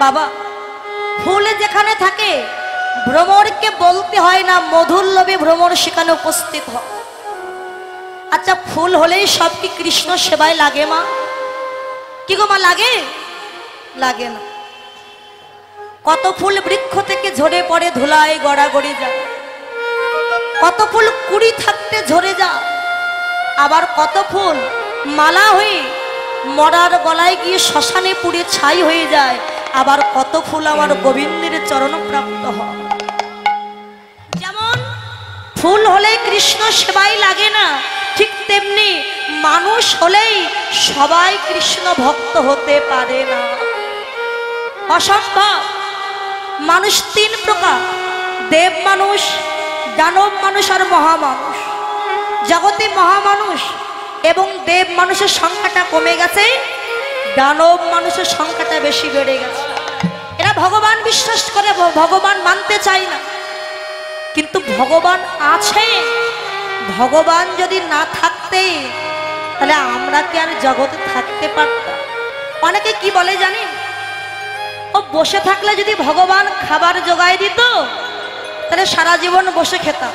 বাবা ফুল যেখানে থাকে ভ্রমরকে বলতে হয় না মধুর লোভে ভ্রমর সেখানে উপস্থিত হয়। আচ্ছা ফুল হলেই সব কি কৃষ্ণ সেবায় লাগে মা? কি গো মা, লাগে? লাগে না। কত ফুল বৃক্ষ থেকে ঝরে পড়ে ধুলায় গড়াগড়ি যায়, কত ফুল কুড়ি থাকতে ঝরে যায়, আবার কত ফুল মালা হয়ে মরার গলায় গিয়ে শ্মশানে পুড়ে ছাই হয়ে যায়, আবার কত ফুল আমার গোবিন্দের চরণ প্রাপ্ত হয়। যেমন ফুল হলে কৃষ্ণ সেবাই লাগে না, ঠিক তেমনি মানুষ হলেই সবাই কৃষ্ণ ভক্ত হতে পারে না, অসম্ভব। মানুষ তিন প্রকার, দেব মানুষ, দানব মানুষ আর মহামানুষ। জগতে মহামানুষ এবং দেব মানুষের সংখ্যাটা কমে গেছে, দানব মানুষের সংখ্যাটা বেশি বেড়ে গেছে। এরা ভগবান বিশ্বাস করে, ভগবান মানতে চায় না, কিন্তু ভগবান আছে। ভগবান যদি না থাকতে তাহলে আমরা কি আর জগতে থাকতে পারতাম? অনেকে কি বলে জানেন, ও বসে থাকলে যদি ভগবান খাবার জোগায় দিত তাহলে সারা জীবন বসে খেতাম।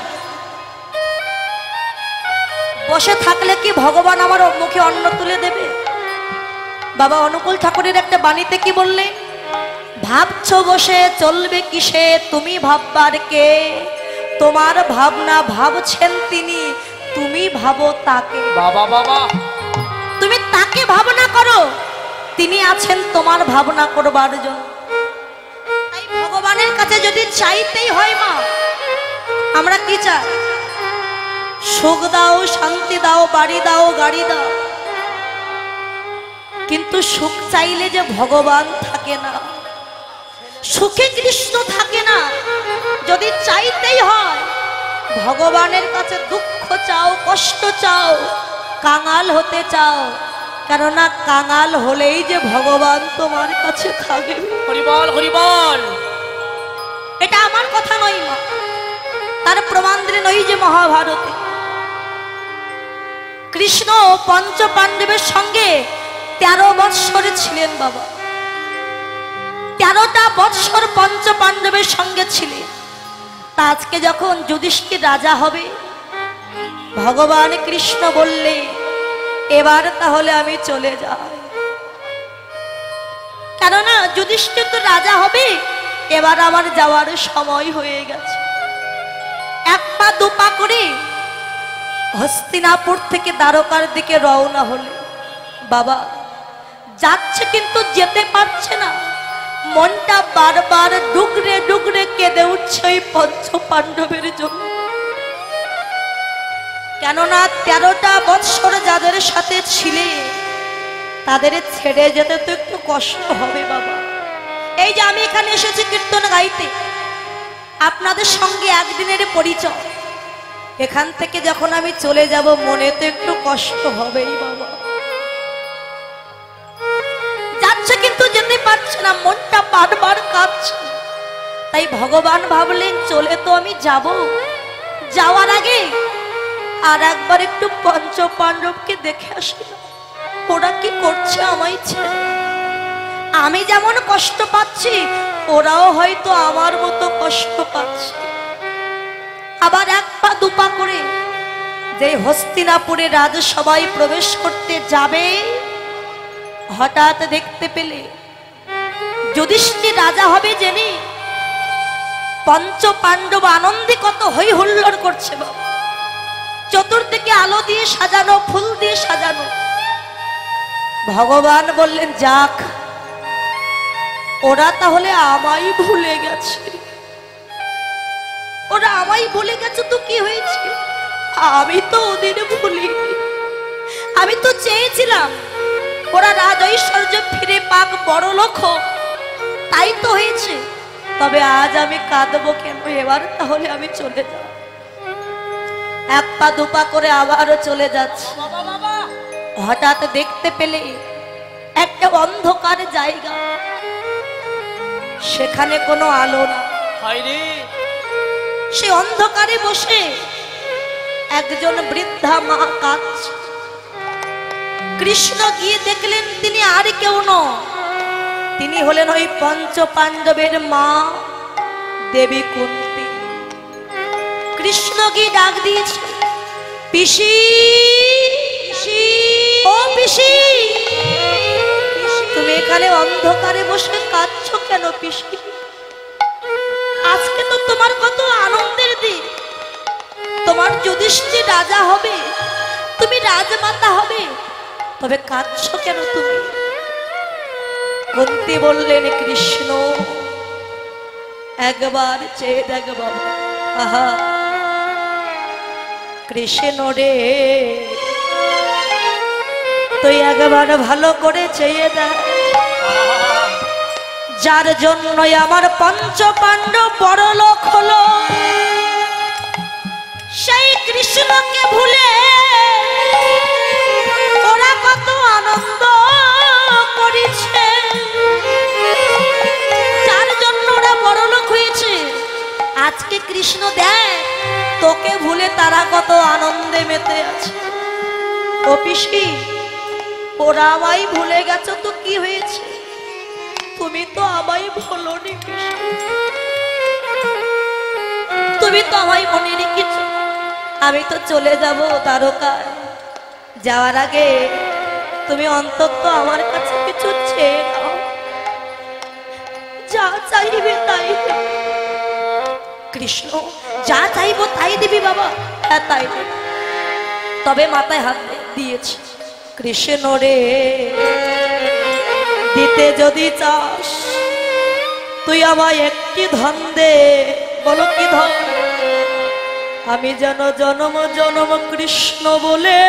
বসে থাকলে কি ভগবান আমার মুখে অন্ন তুলে দেবে? বাবা অনুকূল ঠাকুরের একটা বাণীতে কি বললে, ভাবছো বসে চলবে কিসে, তুমি ভাববার কে? তোমার ভাবনা ভাবছেন তিনি, তুমি ভাবো তাকে। বাবা বাবা, তুমি তাকে ভাবনা করো, তিনি আছেন তোমার ভাবনা করবার জন্য। তাই ভগবানের কাছে যদি চাইতেই হয় মা, আমরা কি চাই? সুখ দাও, শান্তি দাও, বাড়ি দাও, গাড়ি দাও, কিন্তু সুখ চাইলে যে ভগবান থাকে না, সুখে কৃষ্ণ থাকে না। যদি চাইতেই হয় ভগবানের কাছে দুঃখ চাও, কষ্ট চাও, কাঙাল হতে চাও, কেননা কাঙাল হলেই যে ভগবান তোমার কাছে থাকবে। হরিবল হরিবল। এটা আমার কথা নয় মা, তার প্রমাণ দিলেন ওই যে মহাভারতে কৃষ্ণ পঞ্চ পাণ্ডবের সঙ্গে 13 বৎসর ছিলেন বাবা। 13টা বৎসর পঞ্চ পাণ্ডবের সঙ্গে ছিলেন। তা আজকে যখন যুধিষ্ঠির রাজা হবে, ভগবান কৃষ্ণ বললে এবার তাহলে আমি চলে যাই, কেননা যুধিষ্ঠির তো রাজা হবে, এবার আমার যাওয়ার সময় হয়ে গেছে। এক পা দুপা করে হস্তিনাপুর থেকে দ্বারকার দিকে রওনা হলে বাবা যাচ্ছে কিন্তু যেতে পারছে না, মনটা বারবার ডুগরে ডুগরে কেঁদে উঠছে ওই পঞ্চ পাণ্ডবের জন্য। কেননা 13টা বৎসর যাদের সাথে ছিলে তাদের ছেড়ে যেতে তো একটু কষ্ট হবে বাবা। এই যে আমি এখানে এসেছি কীর্তন গাইতে, আপনাদের সঙ্গে একদিনের পরিচয়, এখান থেকে যখন আমি চলে যাব মনে তো একটু কষ্ট হবেই বাবা। যাচ্ছে কিন্তু যেতে পারছে না, মনটা বারবার কাঁদছে। তাই ভগবান ভাবলেন চলে তো আমি যাব, যাওয়ার আগে আর একবার একটু পঞ্চ পাণ্ডবকে দেখে আসি, ওরা কি করছে আমায় ছেড়ে। আমি যেমন কষ্ট পাচ্ছি ওরাও হয়তো আমার মতো কষ্ট পাচ্ছে। আবার এক পা দুপা করে যে হস্তিনাপুরে রাজসভায় প্রবেশ করতে যাবে, হঠাৎ দেখতে পেলে যুধিষ্ঠির রাজা হবে জেনে পঞ্চ পাণ্ডব আনন্দে কত হই হুল্লোড় করছে বাবা। চতুর্দিকে আলো দিয়ে সাজানো, ফুল দিয়ে সাজানো। ভগবান বললেন যাক, ওরা তাহলে আমায় ভুলে গেছে। ওরা আমায় ভুলে গেছে তো কি হয়েছে, আমি তো ওদের ভুলিনি। আমি তো চেয়েছিলাম ওরা রাজ ঐশ্বর্য ফিরে পাক, বড় লোক, তাই তো হয়েছে। তবে আজ আমি কাঁদবো কেন? এবার তাহলে আমি চলে যাব। এক পা দুপা করে আবারও চলে যাচ্ছে। হঠাৎ দেখতে পেলে একটা অন্ধকার জায়গা, সেখানে কোনো আলো না। সে অন্ধকারে বসে একজন বৃদ্ধা মা কাঁদছে। কৃষ্ণ গিয়ে দেখলেন তিনি আর কেউ নন, তিনি হলেন ওই পঞ্চ পাণ্ডবের মা দেবী কুন্তী। কৃষ্ণ কি ডাক দিয়েছে, পিসি ও পিসি, তুমি এখানে অন্ধকারে বসে কাঁদছো কেন পিসি? আজকে তো তোমার কত আনন্দের দিন, তোমার যুধিষ্ঠির রাজা হবে, তুমি রাজমাতা হবে, তবে কাঁদছো কেন তুমি? কুন্তী বললেন, কৃষ্ণ একবার চেয়ে দেখ বাবা। আহা কৃষ্ণ রে, তুই একবার ভালো করে চেয়ে দেখ, যার জন্য আমার পঞ্চ পাণ্ডব বড়লোক হলো, সেই কৃষ্ণকে ভুলে ওরা কত আনন্দ করেছে, যার জন্য ওরা বড়লোক হয়েছে। আজকে কৃষ্ণ দেখ তোকে ভুলে তারা কত আনন্দে মেতে আছে। ও পিসি, ওরা আমায় ভুলে গেছো তো কি হয়েছে, তুমি তো আমায় ভুলোনি পিসি, তুমি তো আমায় মনে রেখেছ। আমি তো চলে যাব দ্বারকায়, যাওয়ার আগে তুমি অন্তত আমার কাছে কিছু চেয়ে নাও, যা চাইবে তাই দেবে। কৃষ্ণ, যা চাইবো তাই দিবি বাবা? হ্যাঁ তাই দেবে, তবে মাথায় হাত দিয়েছি। কৃষ্ণ রে, দিতে যদি চাস তুই আমায় একটি ধন দে। বলো কি ধন? আমি যেন জনম জনম কৃষ্ণ বলে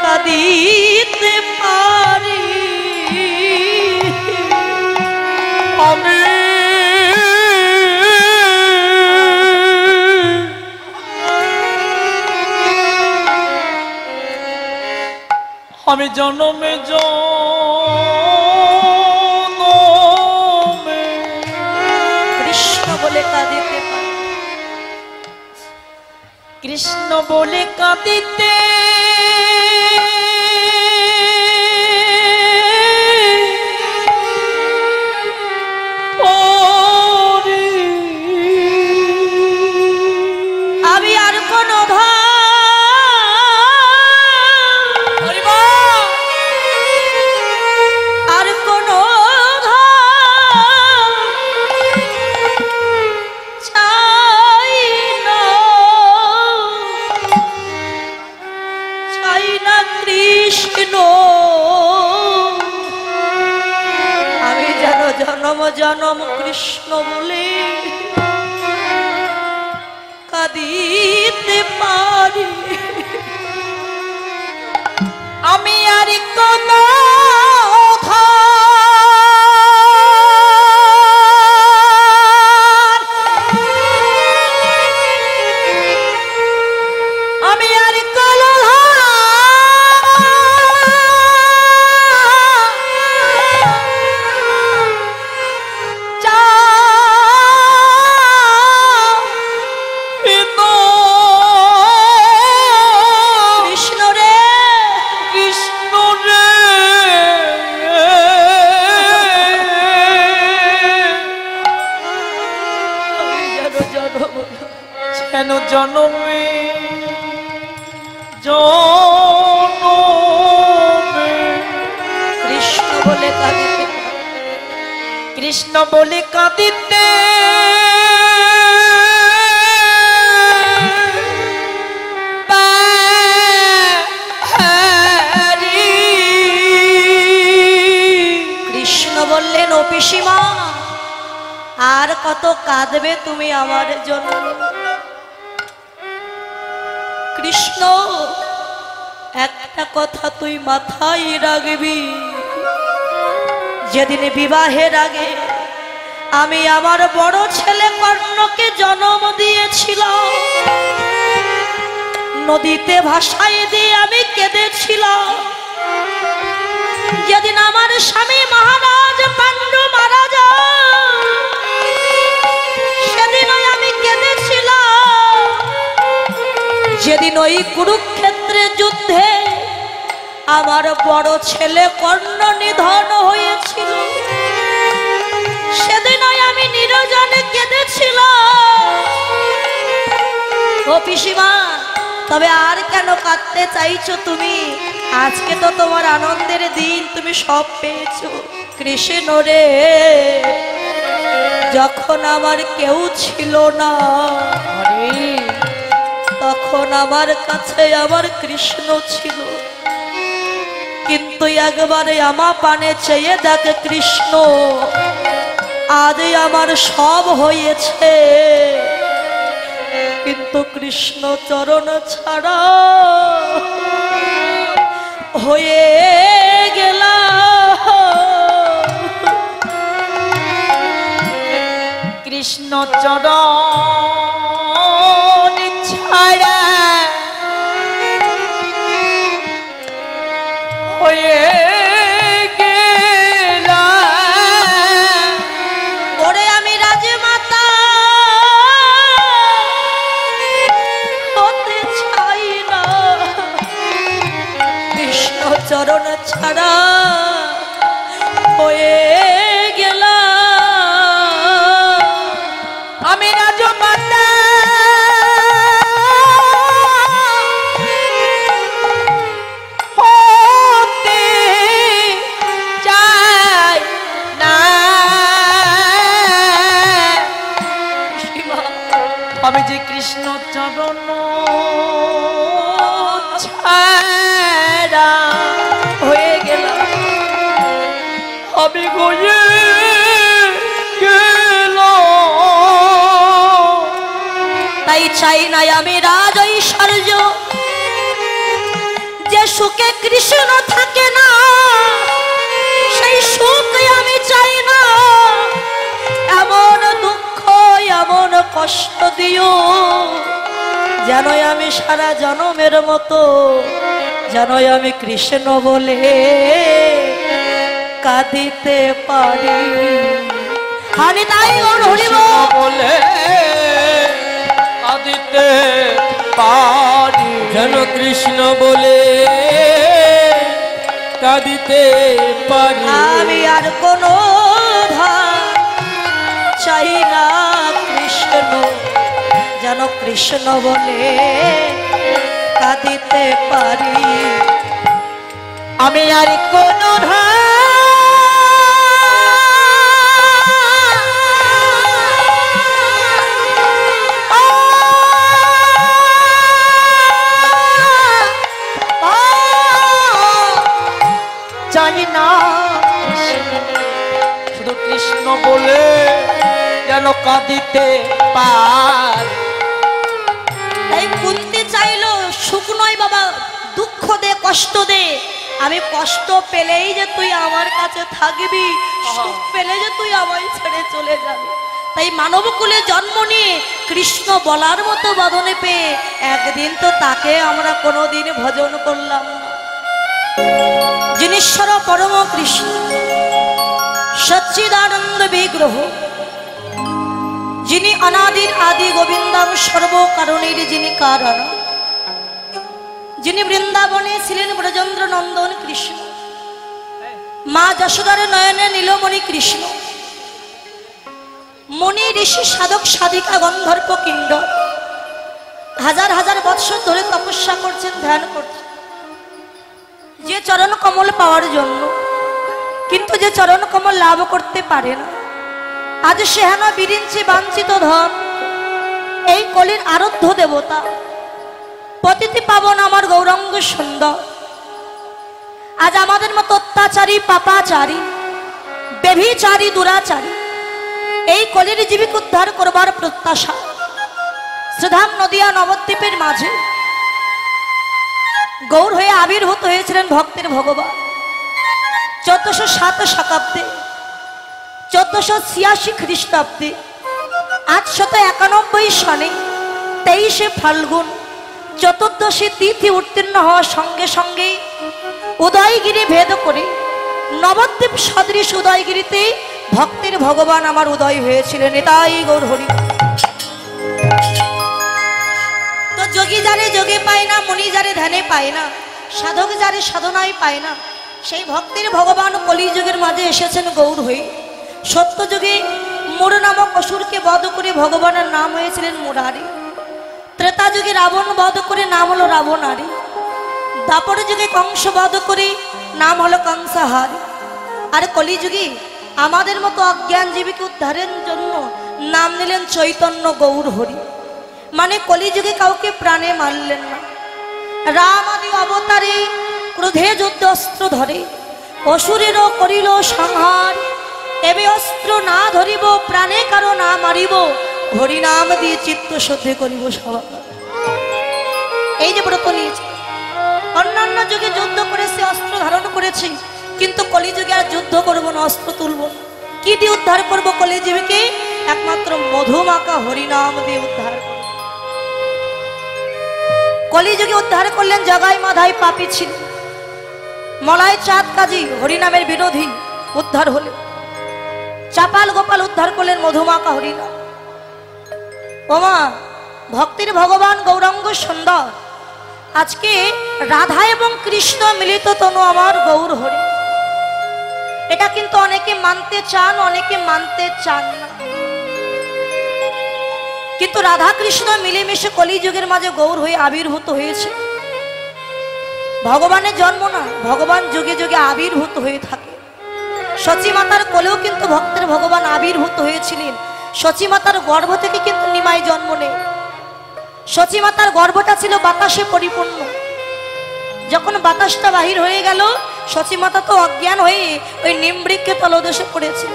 কাঁদিতে পারি। আমি জনমে জনমে কৃষ্ণ বলে কাঁদিতে পারি, কৃষ্ণ বলে কাঁদিতে আমি আর কোনো জনম কৃষ্ণ বলে কাঁদিতে পারি। আমি আর কোন জনমে জনমে কৃষ্ণ বলে কাঁদিতে, কৃষ্ণ বলে কাঁদিতে কৃষ্ণ বললেন, ও পিসিমা আর কত কাঁদবে তুমি আমার জন্য? কৃষ্ণ, একটা কথা তুই মাথায় রাখবি, যেদিন বিবাহের আগে আমি আমার বড় ছেলে কর্ণকে জন্ম দিয়েছিলাম, নদীতে ভাসাই দিয়ে আমি কেঁদেছিলাম। যেদিন আমার স্বামী মহারাজ পাণ্ডু মারা যায়, সেদিনই আমি কেঁদেছিলাম। যেদিন ওই কুরুক্ষেত্রের যুদ্ধে আমার বড় ছেলে কর্ণ নিধন হয়েছিল, সেদিনই আমি নিরজনে কেঁদেছিলাম। ও পিসিমা, তবে আর কেন কাঁদতে চাইছো তুমি? আজকে তো তোমার আনন্দের দিন, তুমি সব পেয়েছো। কৃষ্ণ রে, যখন আমার কেউ ছিল না তখন আমার কাছে আমার কৃষ্ণ ছিল, কিন্তু একবারে আমার পানে চেয়ে দেখে কৃষ্ণ, আজ আমার সব হয়েছে, কিন্তু কৃষ্ণ চরণ ছাড়া হয়ে গেল। কৃষ্ণ চরণ ছাড়া হয়ে গেলাম। ওরে আমি রাজমাতা হতে চাই না, কৃষ্ণ চরণ ছাড়া হয়ে গেলাম। আমি রাজমাতা হতে চাই না, আমি যে কৃষ্ণ চরণ ছাড়া হয়ে গেলাম। আমি গিয়ে গেল। তাই চাই না আমি রাজ ঐশ্বর্য, যে সুখে কৃষ্ণ থাকে না সেই সুখ আমি চাই না। এমন দুঃখ এমন কষ্ট দিও যেন আমি সারা জনমের মতো, যেন আমি কৃষ্ণ বলে কাঁদিতে পারি। হানি তাই ওর হরিব বলে কাঁদিতে পারি, যেন কৃষ্ণ বলে কাঁদিতে পারি। আমি আর কোনো ভাব চাই না, কৃষ্ণ যেন কৃষ্ণ বলে কাঁদিতে পারি। আমি আর কোনো চাই না, শুধু কৃষ্ণ বলে যেন কাঁদিতে পার। তাই কুন্তি চাইলো সুখ নয় বাবা, দুঃখ দে, কষ্ট দে। আমি কষ্ট পেলেই যে তুই আমার কাছে থাকবি, সুখ পেলে যে তুই আমায় ছেড়ে চলে যাবি। তাই মানব কুলে জন্ম নিয়ে কৃষ্ণ বলার মতো বদনে পেয়ে একদিন তো তাকে আমরা কোনোদিন ভজন করলাম না। যিনিশ্বর পরম কৃষ্ণ সচ্চিদানন্দ বিগ্রহ, যিনি অনাদির আদি গোবিন্দম সর্বকারণের যিনি কারণ, যিনি বৃন্দাবনে ছিলেন ব্রজেন্দ্র নন্দন কৃষ্ণ, মা যশোদার নয়নে নীলমণি কৃষ্ণ, মণি ঋষি সাধক সাধিকা গন্ধর্ব কিন্ডর হাজার হাজার বৎসর ধরে তপস্যা করছেন, ধ্যান করছেন যে চরণ কমল পাওয়ার জন্য, কিন্তু যে চরণ কমল লাভ করতে পারে না। আজ সে হেন বিরিঞ্চি বাঞ্ছিত ধন, এই কলির আরাধ্য দেবতা পতিতি পাবন আমার গৌরাঙ্গ সুন্দর, আজ আমাদের মতো অত্যাচারী পাপাচারী বেভিচারী দুরাচারী এই কলির জীবিক উদ্ধার করবার প্রত্যাশা শ্রীধাম নদিয়া নবদ্বীপের মাঝে গৌর হয়ে আবির্ভূত হয়েছিলেন ভক্তের ভগবান 1407 শতাব্দে, 1486 খ্রিস্টাব্দে, 891 সনে 23 ফাল্গুন চতুর্দশী তিথি উত্তীর্ণ হওয়ার সঙ্গে সঙ্গে উদয়গিরি ভেদ করে নবদ্বীপ সদৃশ উদয়গিরিতে ভক্তের ভগবান আমার উদয় হয়েছিলেন। এটাই গৌর হরি। তো যোগী যারে যোগে পায় না, মুনি যারে ধ্যানে পায় না, সাধক যারে সাধনায় পায় না, সেই ভক্তের ভগবান কলিযুগের মাঝে এসেছেন গৌর হয়ে। সত্যযুগে মুর নামক অসুরকে বধ করে ভগবানের নাম হয়েছিলেন মুরারি। ত্রেতা যুগে রাবণ বধ করে নাম হলো রাবণারি। দাপর যুগে কংস বধ করে নাম হলো কংসাহারি। আর কলিযুগে আমাদের মতো অজ্ঞানজীবীকে উদ্ধারের জন্য নাম নিলেন চৈতন্য গৌর হরি। মানে কলিযুগে কাউকে প্রাণে মারলেন না। রাম আদি অবতারে ক্রোধে যুদ্ধ অস্ত্র ধরে, অসুরেরও করিল সংহার। এবে অস্ত্র না ধরিব, প্রাণে কারো না মারিব, হরি নাম দিয়ে চিত্ত শুদ্ধি করিব সবার। এই যে ব্রত নিয়েছে, অন্যান্য যুগে যুদ্ধ করেছে, অস্ত্র ধারণ করেছি, কিন্তু কলিযুগে আর যুদ্ধ করবো না, অস্ত্র তুলব না। কি দিয়ে উদ্ধার করবো কলিযুগকে? একমাত্র মধুমাখা হরিনাম দিয়ে উদ্ধার করব। কলিযুগে উদ্ধার করলেন জগাই মাধাই পাপী ছিল, মলায় চাঁদ কাজী হরিনামের বিরোধী উদ্ধার হলেন। চাপাল গোপাল উদ্ধার করলেন মধুমাখা হরিনাম। ওমা, ভক্তির ভগবান গৌরাঙ্গ সুন্দর। আজকে রাধা এবং কৃষ্ণ মিলিত তনু আমার গৌর হরি। এটা কিন্তু অনেকে মানতে চান, অনেকে মানতে চান না। কিন্তু রাধা কৃষ্ণ মিলেমিশে কলিযুগের মাঝে গৌর হয়ে আবির্ভূত হয়েছে। ভগবানের জন্ম না, ভগবান যুগে যুগে আবির্ভূত হয়ে থাকে। সচী মাতার কোলেও কিন্তু ভক্তের ভগবান আবির্ভূত হয়েছিলেন। সচী মাতার গর্ভ থেকে কিন্তু নিমাই জন্ম নেয়। সচী মাতার গর্ভটা ছিল বাতাসে পরিপূর্ণ। যখন বাতাসটা বাহির হয়ে গেল, সচী মাতা তো অজ্ঞান হয়ে ওই নিমবৃক্ষে তলদেশে পড়েছিল।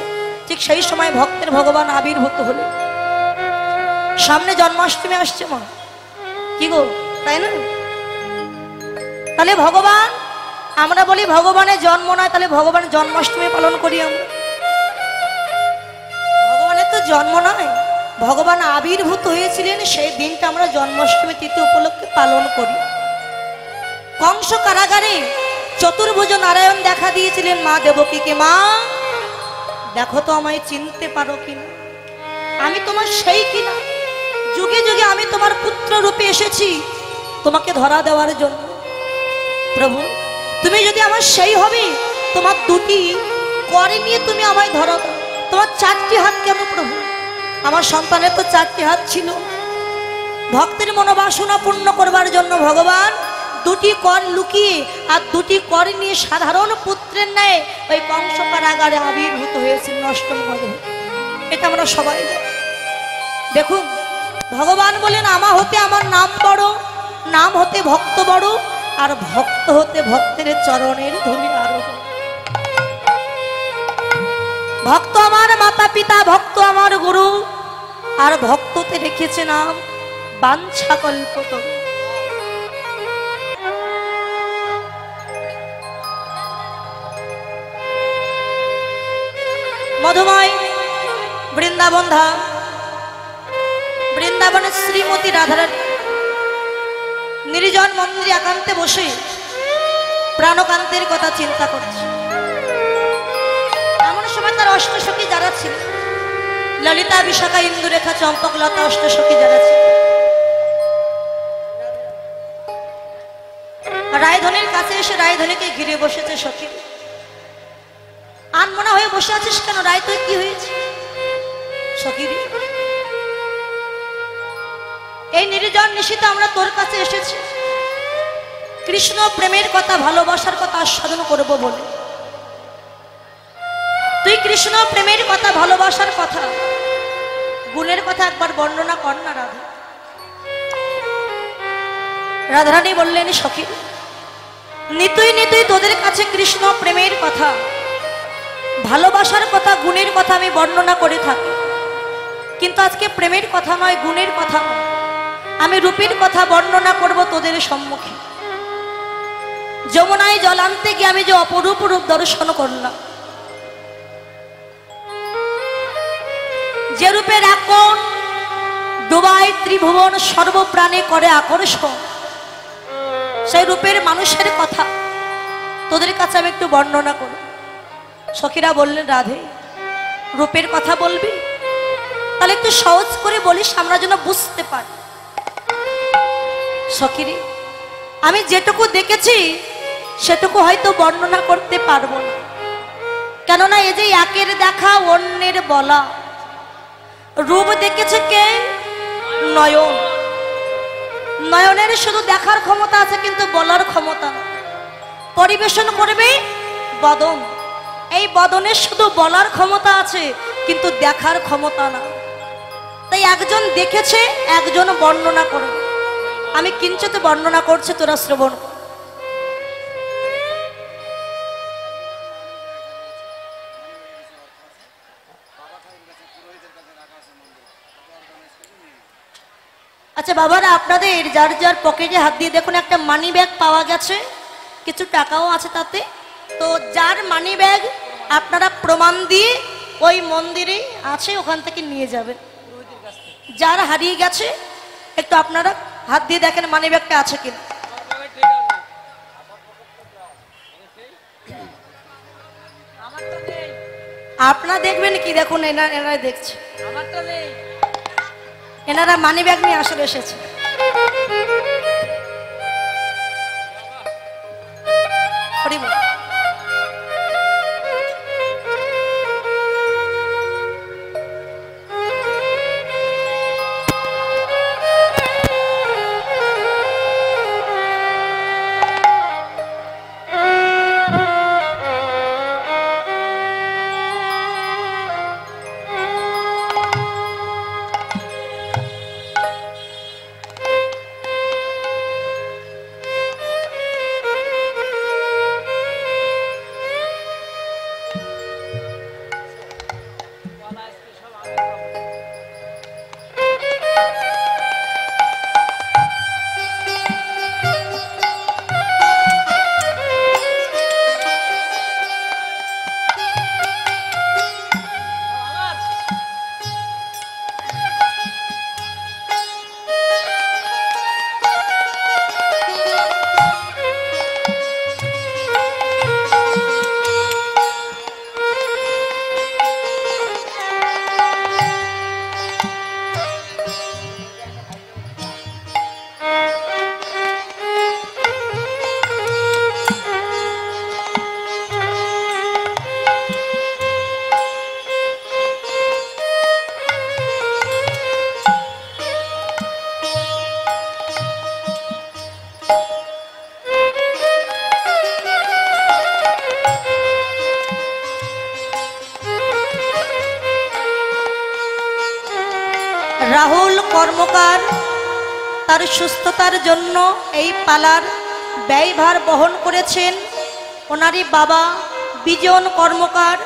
ঠিক সেই সময় ভক্তের ভগবান আবির্ভূত হলেন। সামনে জন্মাষ্টমী আসছে মা, কি গো, তাই না? তাহলে ভগবান, আমরা বলি ভগবানের জন্ম নয়, তাহলে ভগবানের জন্মাষ্টমী পালন করি আমরা। ভগবানের তো জন্ম নয়, ভগবান আবির্ভূত হয়েছিলেন, সেই দিনটা আমরা জন্মাষ্টমী তিথি উপলক্ষে পালন করি। কংস কারাগারে চতুর্ভুজ নারায়ণ দেখা দিয়েছিলেন মা দেবকীকে। মা, দেখো তো আমায় চিনতে পারো কিনা, আমি তোমার সেই কিনা। যুগে যুগে আমি তোমার পুত্র রূপে এসেছি তোমাকে ধরা দেওয়ার জন্য। প্রভু, তুমি যদি আমার সেই হবে, তোমার দুটি করে নিয়ে তুমি আমায় ধরা দাও। তোমার চারটি হাত কেন প্রভু? আমার সন্তানের তো চারটি হাত ছিল। ভক্তের মনোবাসনা পূর্ণ করবার জন্য ভগবান দুটি কর লুকিয়ে আর দুটি কর নিয়ে সাধারণ পুত্রের ন্যায় ওই কংস কারাগারে আবির্ভূত হয়েছিল অষ্টম গর্ভে। এটা আমরা সবাই দেখুন। ভগবান বলেন, আমা হতে আমার নাম বড়, নাম হতে ভক্ত বড়, আর ভক্ত হতে ভক্তের চরণের ধুলি আরো। ভক্ত আমার মাতা পিতা, ভক্ত আমার গুরু, আর ভক্ততে রেখেছে নাম বাঞ্ছা কল্পতরু। মধুময় বৃন্দাবন ধাম, বৃন্দাবনের শ্রীমতী রাধারানী নির্জন মন্দিরে একান্তে বসে প্রাণকান্তের কথা চিন্তা করছে। এমন সময় তার অষ্টসখী যারা ছিল, ললিতা, বিশাখা, ইন্দুরেখা, চম্পকলতা, অষ্টসখী যারা ছিল, রায়ধনীর কাছে এসে রায়ধনীকে ঘিরে বসেছে। সখী, আনমনা হয়ে বসে আছিস কেন? রায়, তুই কি হয়েছে? সখী, এই নির্জন নিশিতে আমরা তোর কাছে এসেছি কৃষ্ণ প্রেমের কথা, ভালোবাসার কথা আস্বাদন করব বলে। তুই কৃষ্ণ প্রেমের কথা, ভালোবাসার কথা, গুণের কথা একবার বর্ণনা কর না রাধা। রাধারানী বললেন, সখী, নিতুই নিতুই তোদের কাছে কৃষ্ণ প্রেমের কথা, ভালোবাসার কথা, গুণের কথা আমি বর্ণনা করে থাকি, কিন্তু আজকে প্রেমের কথা নয়, গুণের কথা নয়, আমি রূপের কথা বর্ণনা করব তোদের সম্মুখে। যমুনায় জল আনতে গিয়ে আমি যে অপরূপ রূপ দর্শন করলাম, যে রূপের এখন ডুবাই ত্রিভুবন সর্বপ্রাণে করে আকর্ষণ, সেই রূপের মানুষের কথা তোদের কাছে আমি একটু বর্ণনা করব। সখীরা বললেন, রাধে, রূপের কথা বলবি? তাহলে একটু সহজ করে বলিস, আমরা যেন বুঝতে পারি। সখীরে, আমি যেটুকু দেখেছি সেটুকু হয়তো বর্ণনা করতে পারবো না, কেননা এই যে একের দেখা অন্যের বলা। রূপ দেখেছে কে? নয়ন। নয়নের শুধু দেখার ক্ষমতা আছে কিন্তু বলার ক্ষমতা না। পরিবেশন করবে বদন, এই বদনের শুধু বলার ক্ষমতা আছে কিন্তু দেখার ক্ষমতা না। তাই একজন দেখেছে, একজন বর্ণনা করবে। আমি কিঞ্চিত বর্ণনা করছি, তোরা শ্রবণ কর। আচ্ছা বাবারা, আপনাদের যার যার পকেটে হাত দিয়ে দেখুন একটা মানি ব্যাগ পাওয়া গেছে, কিছু টাকাও আছে তাতে। তো যার মানি ব্যাগ আপনারা প্রমাণ দিয়ে ওই মন্দিরে আছে ওখান থেকে নিয়ে যাবেন। যার হারিয়ে গেছে একটু আপনারা হাত দিয়ে দেখেন মানি ব্যাগটা আছে কিনা। আপনারা দেখবেন কি? দেখুন এনারা দেখছে, এনারা মানি ব্যাগ নিয়ে আসলে এসেছে। রাহুল কর্মকার তার সুস্থতার জন্য এই পালার ব্যয়ভার বহন করেছেন ওনারই বাবা বিজন কর্মকার,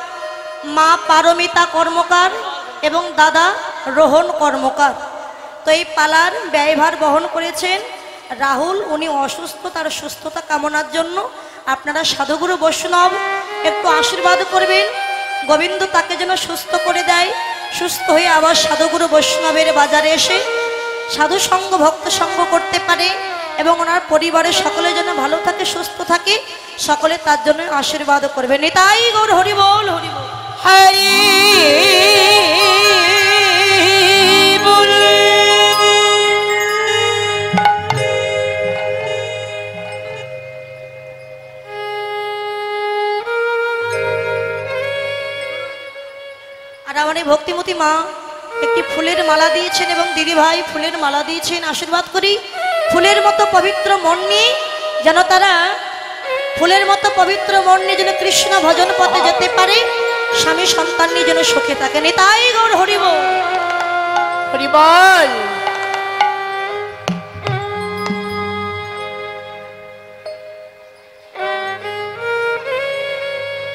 মা পারমিতা কর্মকার এবং দাদা রোহন কর্মকার। তো এই পালার ব্যয়ভার বহন করেছেন রাহুল। উনি অসুস্থ, তার সুস্থতা কামনার জন্য আপনারা সাধুগুরু বৈষ্ণব একটু আশীর্বাদ করবেন, গোবিন্দ তাকে যেন সুস্থ করে দেয়, সুস্থ হয়ে আবার সাধুগুরু বৈষ্ণবের বাজারে এসে সাধু সঙ্গ ভক্ত সঙ্গ করতে পারে এবং ওনার পরিবারের সকলে যেন ভালো থাকে, সুস্থ থাকে, সকলে তার জন্য আশীর্বাদ করবে। নিতাই গৌর হরি বল, হরি বল, হরি বল। আর আমার এই ভক্তিমতী মা একটি ফুলের মালা দিয়েছেন এবং দিদি ভাই ফুলের মালা দিয়েছেন। আশীর্বাদ করি ফুলের মতো পবিত্র মন নিয়ে যেন তারা ফুলের মতো পবিত্র মন নিয়ে যেন কৃষ্ণ ভজন পথে যেতে পারে, স্বামী সন্তান নিয়ে যেন সুখে থাকে। নিতাই গৌর হরি বল, হরি বল।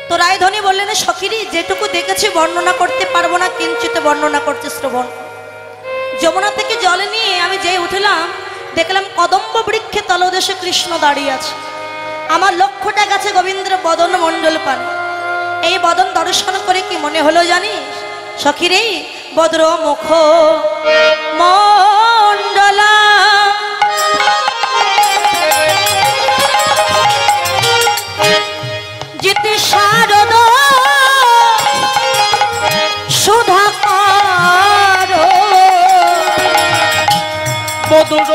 তো রায়ধনী বললেন সখিরি যেটুকু দেখেছি বর্ণনা করতে পারবো না, কিঞ্চিত বর্ণনা করতে শ্রবণ। যমুনা থেকে জল নিয়ে আমি যেই উঠলাম দেখলাম কদম্ব বৃক্ষে তলদেশে কৃষ্ণ দাঁড়িয়ে আছে। আমার লক্ষ্যটা গেছে গোবিন্দের বদন মণ্ডল পানে। এই বদন দর্শন করে কি মনে হলো জানিস সখিরে? বদ্র মুখ মণ্ডলা জিতে শারদ সুধাকার মধুর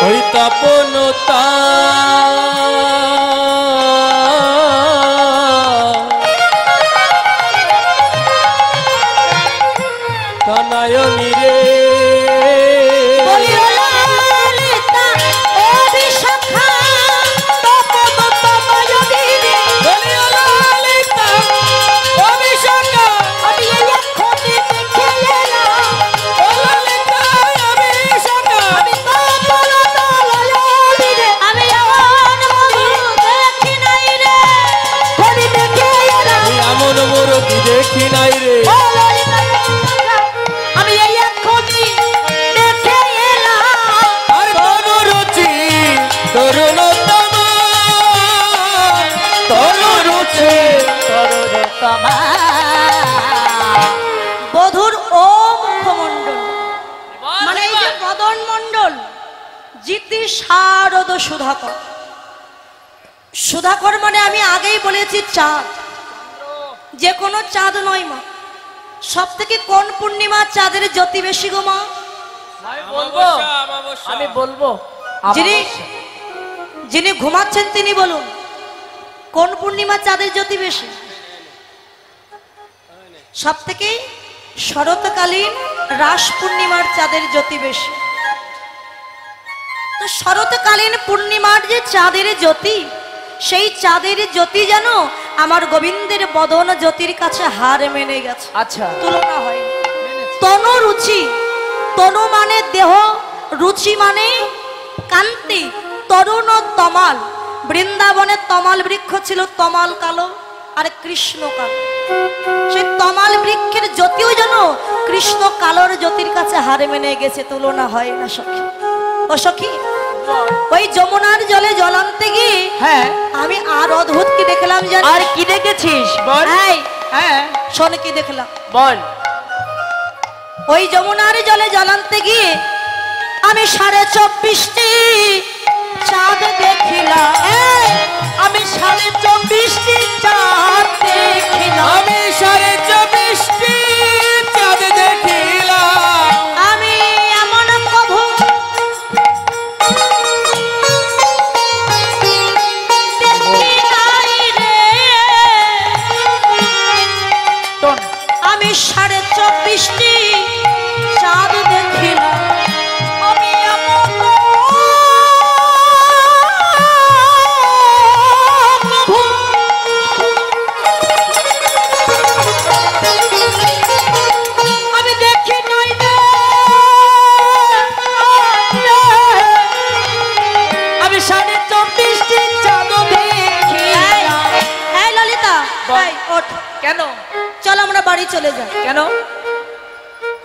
ওই তপনতা কানায়নী রে বলি ও ললিতা ও বিশাখা তপনতনয়নী রে। বলি ও ললিতা ও বিশাখা আমি এই এক্ষুনি দেখে এলাম ও ললিতা ও বিশাখা আমি তপনতনয়নী রে। আমি এমন মধু দেখি নাই রে। বলি দেখে এলাম ওই এমন মূরতি দেখি নাই রে ও ললিতা বিশাখা, আমি এই এক্ষুনি দেখে এলাম আর তনু রুচি তরুণতম তনু রুচি তরুণতমা। বধুর ও মুখমণ্ডল মানে এই যে মদন মণ্ডল জিতি শারদ সুধাকর। সুধাকর মানে আমি আগেই বলেছি চাঁদ, যে কোনো চাঁদ নয় মা। সব থেকে কোন পূর্ণিমা চাঁদের জ্যোতি বেশি গো মা? আমি বলবো আমি বলবো যিনি যিনি ঘুমাচ্ছেন তিনি বলুন কোন পূর্ণিমা চাঁদের জ্যোতি বেশি? সব থেকে শরৎকালীন রাস পূর্ণিমার চাঁদের জ্যোতি বেশি। তো শরৎকালীন পূর্ণিমার যে চাঁদের জ্যোতি, সেই চাঁদের জ্যোতি যেন আমার গোবিন্দের বদন জ্যোতির কাছে হার মেনে গেছে, আচ্ছা তুলনা হয়। তনু রুচি, তনু মানে দেহ, রুচি মানে কান্তি। তরুণ ও তমাল, বৃন্দাবনে তমাল বৃক্ষ ছিল, তমাল কালো আর কৃষ্ণ কালো। সেই তমাল বৃক্ষের জ্যোতিও যেন কৃষ্ণ কালোর জ্যোতির কাছে হার মেনে গেছে, তুলনা হয় না সখী। ও সখী, ওই যমুনার জলে জল আনতে গিয়ে হ্যাঁ আমি আর অদ্ভুত কি দেখলাম জানো? আর কি দেখেছিস বল এই, হ্যাঁ শোন কি দেখলাম। বল ওই যমুনার জলে জল আনতে গিয়ে আমি 24.5টি চাঁদ দেখিলাম। এই, আমি 24.5টি চাঁদ দেখিলাম। আমি 24.5টি চাঁদ দেখিলাম আমি এমন কভু দেখি নাই রে। টন আমি 24.5টি চাঁদ দেখিলাম। আমি এমন কভু আমি দেখি নাই রে। আমি 24.5টি চাঁদ দেখি। এই ললিতা, এই ওঠ, কেন চল আমরা বাড়ি চলে যাই। কেন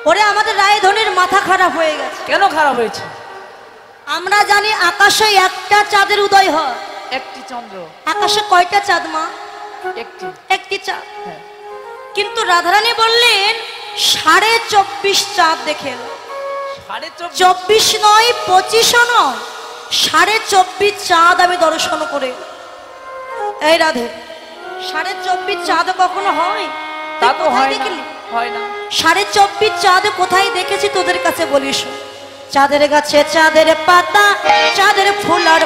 ওরে আমাদের রায়ধনির মাথা খারাপ হয়ে গেছে। কেন খারাপ হয়েছে? আমরা জানি আকাশে একটা চাঁদের উদয় হয়। একটি চন্দ্র, আকাশে কয়টা চাঁদ মা? একটি একটি চাঁদ। হ্যাঁ। কিন্তু রাধারানী বললেন 24.5 চাঁদ দেখে এলো। 24.5 24 নয়, 25ও নয়, 24.5 চাঁদ আমি দর্শন করে। এই রাধে, 24.5 চাঁদ কখনো হয়? তা তুই তো কোথায় হয় না দেখলি? হয় না 24.5 চাঁদ কোথায় দেখেছি তোদের কাছে বলিস। চাঁদের গাছে চাঁদের পাতা, চাঁদের ফুল আর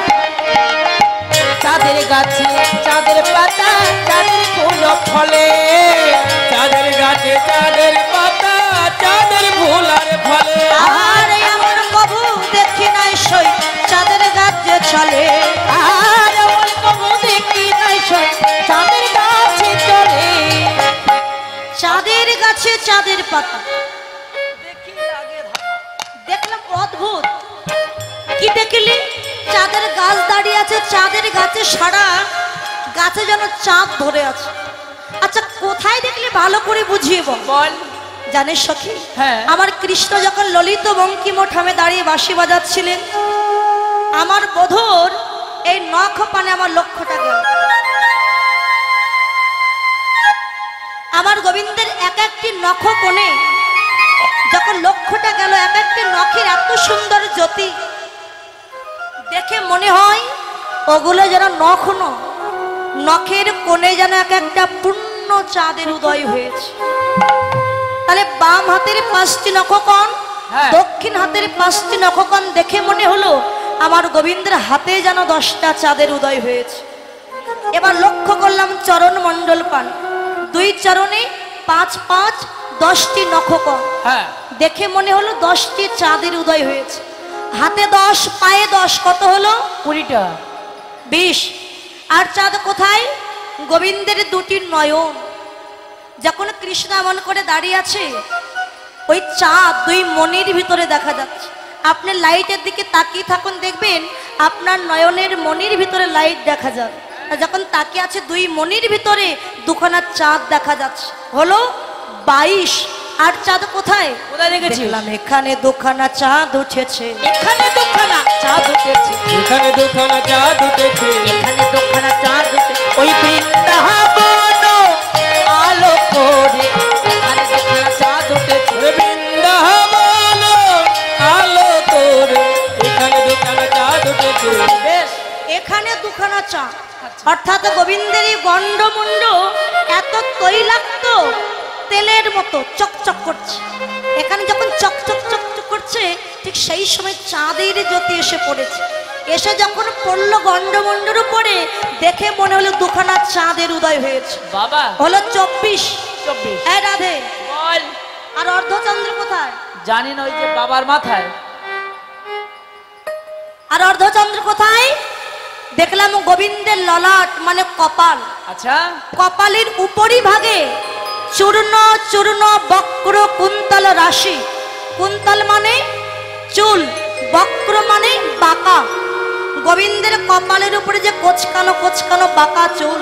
চাঁদের গাছে চাঁদের পাতা, চাঁদের ফুল ফলে। চাঁদের গাছে চাঁদের পাতা চাঁদের ফুল আর ফলে আর এমন কবু দেখি নাই সই চাঁদের গাছে চলে। আর এমন কবু দেখি নাই সই চাঁদের গাছে চলে। চাঁদের গাছে চাঁদের পাতা দেখলাম অদ্ভুত। কি দেখলি? চাঁদের গাছ দাঁড়িয়ে আছে, চাঁদের গাছে সারা গাছে যেন চাঁদ ধরে আছে। আচ্ছা কোথায় দেখলি ভালো করে বুঝিয়ে বল। বল জানিস সখী, হ্যাঁ। আমার কৃষ্ণ যখন ললিত বঙ্কিমঠামে দাঁড়িয়ে বাঁশি বাজাচ্ছিলেন, আমার বধূর এই নখ পানে আমার লক্ষ্যটা গেল। আমার গোবিন্দের এক একটি নখ কোণে যখন লক্ষ্যটা গেল, এক একটি নখের এত সুন্দর জ্যোতি দেখে মনে হয় ওগুলো যেন নখ নয়, নখের কোণে যেন এক একটা পূর্ণ চাঁদের উদয় হয়েছে। তাহলে বাম হাতের 5টি নখকণ, হ্যাঁ। দক্ষিণ হাতের 5টি নখকণ দেখে মনে হলো আমার গোবিন্দের হাতে যেন 10টা চাঁদের উদয় হয়েছে। এবার লক্ষ্য করলাম চরণ মণ্ডল পান, 2 চরণে 5 5 10টি নখকর। হ্যাঁ দেখে মনে হলো 10টি চাঁদের উদয় হয়েছে। হাতে 10, পায়ে 10, কত হলো? 20টা। 20। আর চাঁদ কোথায়? গোবিন্দের 2টি নয়ন। যখন কৃষ্ণ এমন করে দাঁড়িয়ে আছে, ওই চাঁদ 2 মনির ভিতরে দেখা যাচ্ছে। আপনি লাইটের দিকে তাকিয়ে থাকুন, দেখবেন আপনার নয়নের মনির ভিতরে লাইট দেখা যাবে। আর যখন তাকিয়ে আছে 2 মনির ভিতরে 2খানা চাঁদ দেখা যাচ্ছে, হলো 22। আর চাঁদ কোথায়? কোথায় দেখেছি? দেখলাম এখানে 2খানা চাঁদ উঠেছে, এখানে 2খানা চাঁদ উঠেছে, এখানে 2খানা চাঁদ উঠেছে, এখানে 2খানা চাঁদ উঠেছে। ওই বৃন্দাবন আলো করে এখানে 2খানা চাঁদ উঠেছে। বৃন্দাবন আলো তোরে, এখানে 2খানা চাঁদ উঠেছে। বেশ, এখানে 2খানা চাঁদ। অর্থাৎ গোবিন্দের এই গন্ডমুণ্ড এত তৈলাক্ত তেলের মতো চকচক করছে। এখানে যখন চকচক চকচক করছে, ঠিক সেই সময় চাঁদের জ্যোতি এসে পড়েছে। এসে যখন পড়লো গন্ডমুণ্ডের উপরে, দেখে মনে হলো 2খানা চাঁদের উদয় হয়েছে। বাবা হলো 24। 24। এই রাধে, বল। আর অর্ধচন্দ্র কোথায়? জানি না, ওই যে বাবার মাথায়। আর অর্ধচন্দ্র কোথায়? দেখলাম গোবিন্দের ললাট মানে কপাল। আচ্ছা, কপালের উপরি ভাগে চূর্ণ চূর্ণ বক্র কুন্তল রাশি। কুন্তল মানে চুল, বক্র মানে বাঁকা। গোবিন্দের কপালের উপরে যে কোচকানো কোচকানো বাঁকা চুল,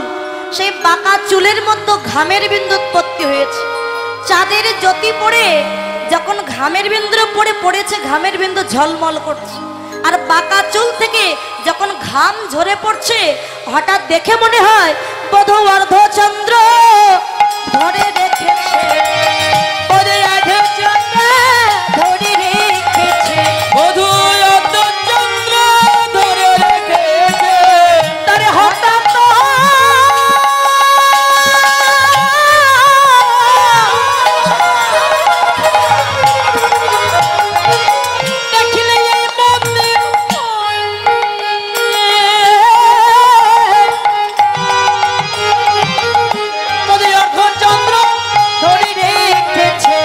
সেই বাঁকা চুলের মধ্যে ঘামের বিন্দু উৎপত্তি হয়েছে। চাঁদের জ্যোতি পড়ে যখন ঘামের বিন্দুর উপরে পড়েছে, ঘামের বিন্দু ঝলমল করছে। আর বাঁকা চুল থেকে যখন ঘাম ঝরে পড়ছে, হঠাৎ দেখে মনে হয় বধূ অর্ধচন্দ্র ধরে রেখেছে, ওরে অর্ধচন্দ্র ধরে রেখেছে, বধূ অর্ধচন্দ্র ধরে রেখেছে। তারে হঠাৎ দেখলে এই মন্দির ওরে অর্ধচন্দ্র ধরে রেখেছে।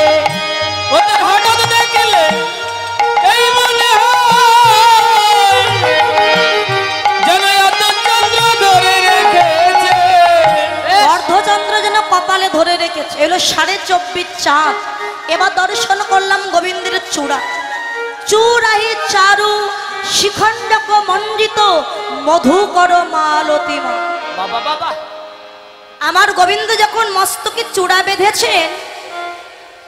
ওদের হঠাৎ দেখলে এই মনে হয় যেন অর্ধচন্দ্র ধরে রেখেছে। অর্ধচন্দ্র যেন কপালে ধরে রেখেছে। এলো 24.5 চাঁদ। এবার দর্শন করলাম গোবিন্দের চূড়া। চূড়াহি চারু শিখণ্ডক মণ্ডিত মধুকর মালতিমা। বাবা বাবা, আমার গোবিন্দ যখন মস্তকে চূড়া বেঁধেছেন,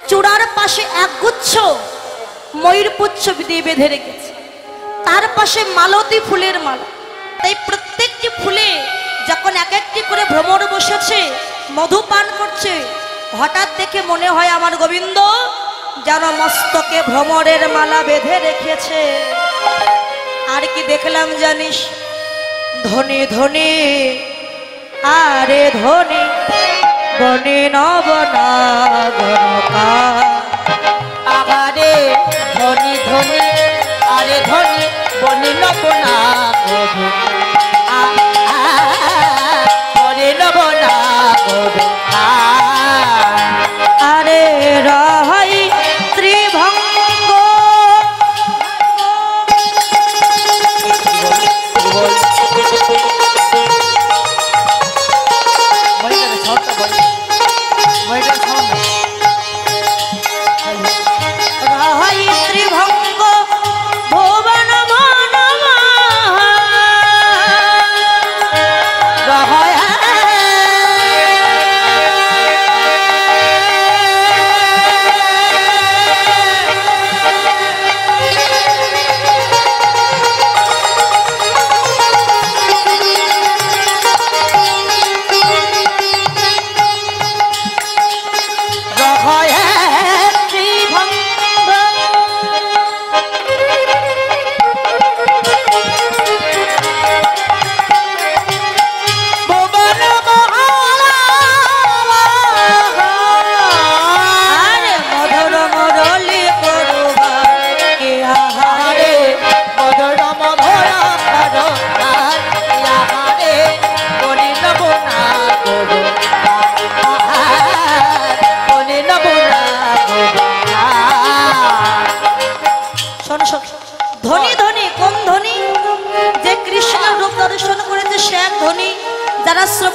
চূড়ার পাশে একগুচ্ছ ময়ূরপুচ্ছ দিয়ে বেঁধে রেখেছে, তার পাশে মালতী ফুলের মালা। তাই প্রত্যেকটি ফুলে যখন এক একটি করে ভ্রমর বসেছে, মধু পান করছে, হঠাৎ দেখে মনে হয় আমার গোবিন্দ যেন মস্তকে ভ্রমরের মালা বেঁধে রেখেছে। আর কি দেখলাম জানিস? ধনে ধনে আরে ধনে বনে নবনাগরকা। আবারে ধনী ধনী আরে ধনী বনে নব না গরু, বনে নব না গরু। আরে রহাই ত্রিভঙ্গ রহাই ত্রিভঙ্গ ভুবন বনমা।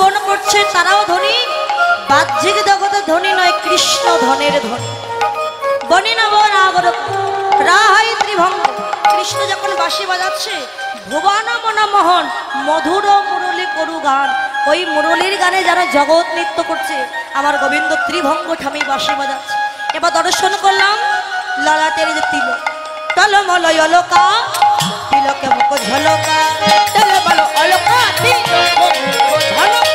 শ্রবণ করছে তারাও ধনী, বাহ্যিক জগতে ধনী নয়, কৃষ্ণ ধনের ধনী। বনি নব রাগর রাহাই ত্রিভঙ্গ। কৃষ্ণ যখন বাঁশি বাজাচ্ছে, ভুবন মনমোহন মধুর মুরলী করু গান, ওই মুরলীর গানে যারা জগৎ নৃত্য করছে, আমার গোবিন্দ ত্রিভঙ্গ ঠামি বাঁশি বাজাচ্ছে। এবার দর্শন করলাম ললাটের যে তিলক, টলমল অলকা, তিলকে মুখ ঝলকা, টলমল অলকা, তিলক মুখ ঝলক,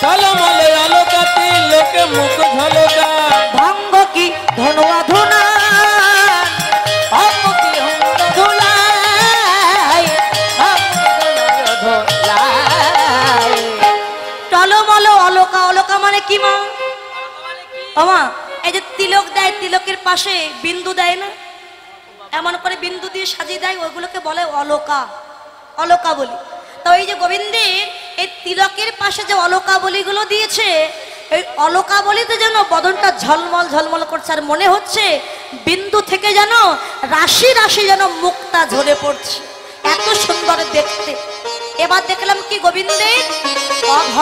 টলমল অলকা, তিলকে মুখ ঝলকা। ভঙ্গ কি ধনুয়া ধুনা, ভঙ্গ কি ধুলাই, ধুলাই। টলমল অলকা, অলকা মানে কি মা? আমা এই যে তিলক দেয়, তিলকের পাশে বিন্দু দেয় না, এমন করে বিন্দু দিয়ে সাজিয়ে দেয়, ওইগুলোকে বলে অলকা, অলকা বলি। তো এই যে গোবিন্দের এই তিলকের পাশে যে অলকা বলিগুলো দিয়েছে, এই অলকা বলিতে যেন বদনটা ঝলমল ঝলমল করছে, আর মনে হচ্ছে বিন্দু থেকে যেন রাশি রাশি যেন মুক্তা ঝরে পড়ছে, এত সুন্দর দেখতে। এবার দেখলাম কি গোবিন্দের অঘ,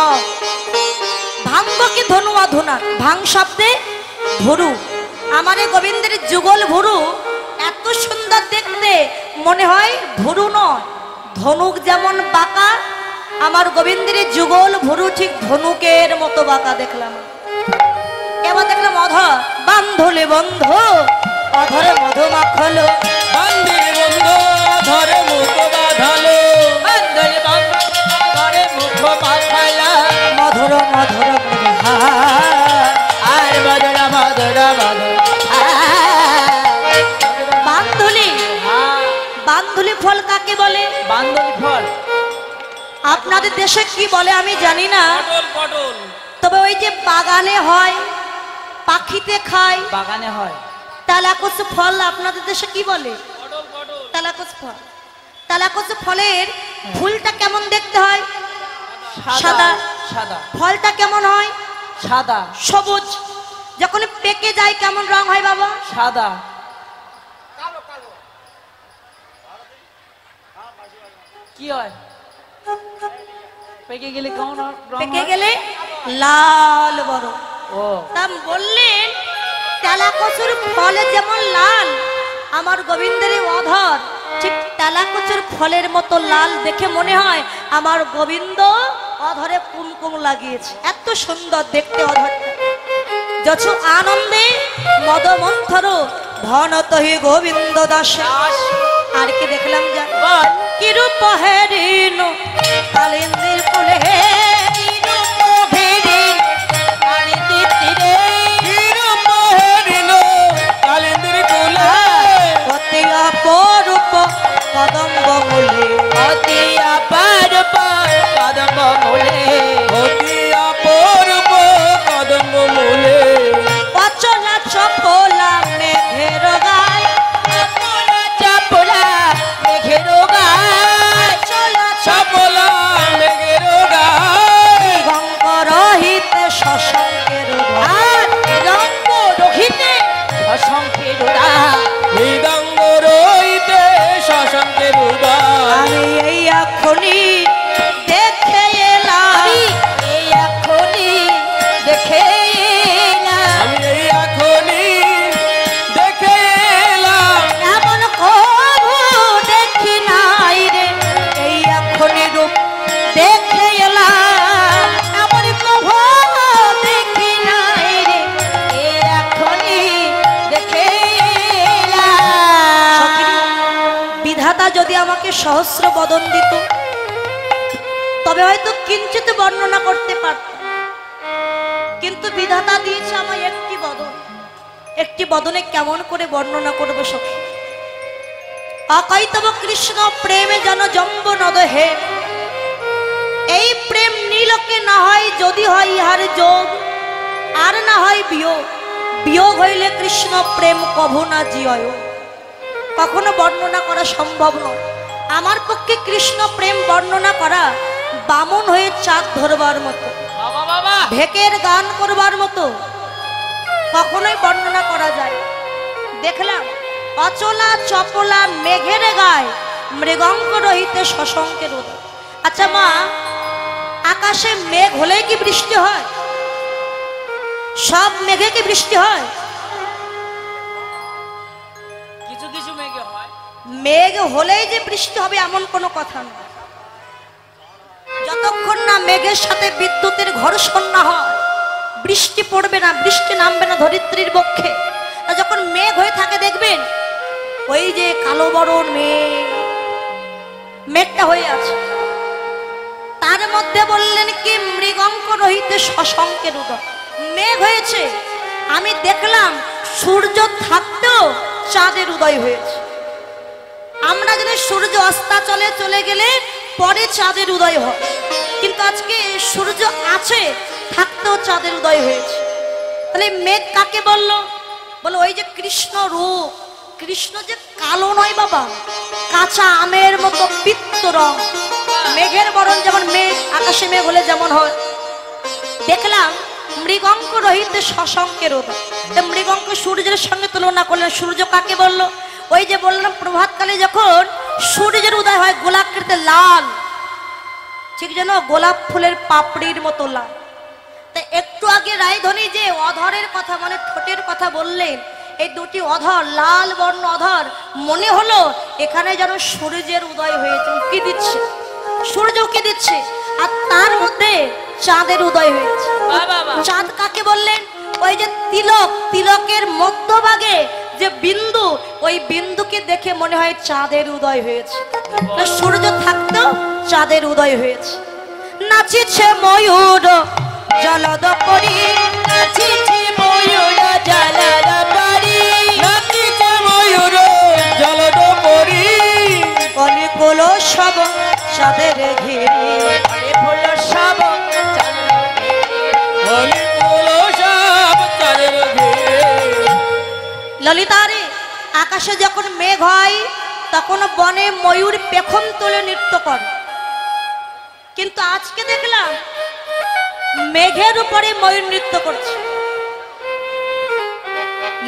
ভাঙ্গ কি ধনু অধুনা, ভাং শব্দে ভুরু, আমার এই গোবিন্দের যুগল ভুরু এত সুন্দর দেখতে, মনে হয় ভুরু নয়, ধনুক যেমন বাঁকা, আমার গোবিন্দের যুগল ভুরু ঠিক ধনুকের মতো বাঁকা দেখলাম। এবার দেখলাম অধর, বান্ধলে বন্ধ অধরে মধু মাখলো, বান্দির বন্ধু ধরে মুখ বাঁধালো, বান্ধলে বন্ধ করে মুখ মাখালা, মধুর মধুর আর মধুর মধুর মধুর। বান্ধুলি, বান্ধুলি ফল কাকে বলে? বান্ধলি ফল আপনাদের দেশে কি বলে আমি জানি না, পটল পটল তবে ওই যে বাগানে হয়, পাখিতে খায়, বাগানে হয়। তালাকুচ ফল আপনাদের দেশে কি বলে? পটল পটল তালাকুচ ফল। তালাকুচ ফলের ফুলটা কেমন দেখতে হয়? সাদা। সাদা ফলটা কেমন হয়? সাদা সবুজ। যখন পেকে যায় কেমন রং হয় বাবা? সাদা। কি হয়? পেকে গেলে কেমন রং পেকে হয়? গেলে লাল বড়। ও তা বললেন তেলাকচুর ফলে যেমন লাল, আমার গোবিন্দের অধর ঠিক তেলাকচুর ফলের মতো লাল দেখে মনে হয় আমার গোবিন্দ অধরে কুমকুম লাগিয়েছে, এত সুন্দর দেখতে অধরটা। যছু আনন্দে মদমন্থর ধনত হি গোবিন্দ দাস। আর কি দেখলাম জান? বল। কি রূপ হেরিন কালিন্দির কুলে, কি রূপ হেরিন কালিন্দির তীরে, হিরূপ হেরিল কালিন্দির কুলে, অতি অপরূপ কদম্ব মূলে, অতি অপার কদম মূলে, অতি অপূর্ব কদম্ব মূলে, অচলা চপলা মেঘের গায়, চপলা চপলা মেঘের গায়, অচলা চপলা মেঘের গায়, গঙ্গ রহিতে শশঙ্কের আর রঙ্গ রহিতে অসংখ্যের রায়। হৃদঙ্গ রইতে শশাঙ্কের উদয়। আমি এই এখনই দেখে এলাম, আমি এই এখনই দেখে এলাম, আমি এই এখনই দেখে এলাম, এমন কবু দেখি নাই রে, এই এখনই রূপ দেখে এলাম, এমন কবু দেখি নাই রে, এই এখনই দেখে এলাম। বিধাতা যদি আমাকে সহস্র বদন দিত তবে হয়তো কিঞ্চিত বর্ণনা করতে পারতাম, কিন্তু বিধাতা দিয়েছে আমায় একটি বদন, একটি বদনে কেমন করে বর্ণনা করবো সখী? অকৈতব কৃষ্ণ প্রেমে যেন জম্ব নদ হে, এই প্রেম নীলকে না হয় যদি হয় ইহার যোগ, আর না হয় বিয়োগ, বিয়োগ হইলে কৃষ্ণ প্রেম কভু না জিয়, কখনো বর্ণনা করা সম্ভব নয়। আমার পক্ষে কৃষ্ণ প্রেম বর্ণনা করা বামন হয়ে চাঁদ ধরবার মতো, বাবা বাবা ভেকের গান করবার মতো, কখনোই বর্ণনা করা যায়। দেখলাম অচলা চপলা মেঘের গায়, মৃগঙ্গ রহিতে শশঙ্কের উদয়। আচ্ছা মা, আকাশে মেঘ হলেই কি বৃষ্টি হয়? সব মেঘে কি বৃষ্টি হয়? কিছু কিছু মেঘে হয়। মেঘ হলেই যে বৃষ্টি হবে এমন কোনো কথা না। যতক্ষণ না মেঘের সাথে বিদ্যুতের ঘর্ষণ না হয় বৃষ্টি পড়বে না, বৃষ্টি নামবে না ধরিত্রীর বক্ষে। আর যখন মেঘ হয়ে থাকে দেখবেন ওই যে কালো বরণ মেঘটা হয়ে আছে, তার মধ্যে বললেন কি মৃগঙ্ক রহিতে শশঙ্কের উদয়। মেঘ হয়েছে, আমি দেখলাম সূর্য থাকতেও চাঁদের উদয় হয়েছে। আমরা জানি সূর্য অস্তাচলে চলে গেলে পরে চাঁদের উদয় হয়, কিন্তু আজকে সূর্য আছে থাকতেও চাঁদের উদয় হয়েছে। তাহলে মেঘ কাকে বললো? বলো ওই যে কৃষ্ণ রূপ। কৃষ্ণ যে কালো নয় বাবা, কাঁচা আমের মতো পিত্ত রং। মেঘের বরণ যেমন মেঘ, আকাশে মেঘ হলে যেমন হয়। দেখলাম মৃগঙ্ক রহিতে শশঙ্কের উদয়। মৃগঙ্ক সূর্যের সঙ্গে তুলনা করলেন। সূর্য কাকে বললো? ওই যে বললাম প্রভাতকালে যখন সূর্যের উদয় হয় গোলাকৃতি লাল, ঠিক যেন গোলাপ ফুলের পাপড়ির মতো লাল। তাই একটু আগে রায়ধনী যে অধরের কথা মানে ঠোঁটের কথা বললেন, এই দুটি অধর লাল বর্ণ অধর, মনে হলো এখানে যেন সূর্যের উদয় হয়েছে, উকি দিচ্ছে, সূর্য উকি দিচ্ছে, আর তার মধ্যে চাঁদের উদয় হয়েছে। চাঁদ কাকে বললেন? ওই যে তিলক, তিলকের মধ্যভাগে যে বিন্দু, ওই বিন্দুকে দেখে মনে হয় চাঁদের উদয় হয়েছে। সূর্য থাকতেও চাঁদের উদয় হয়েছে। নাচিছে ময়ূর জলদ পরি, নাচিছে ময়ূর জলদ পরি, নাচিছে ময়ূর জলদ পরি, বলে কোলো সব চাঁদের ঘিরে, বলে কোলো সব বলি কোলো সব চাঁদের ঘিরে। ললিতারে আকাশে যখন মেঘ হয় তখন বনে ময়ূর পেখম তুলে নৃত্য করে, কিন্তু আজকে দেখলাম মেঘের উপরে ময়ূর নৃত্য করছে।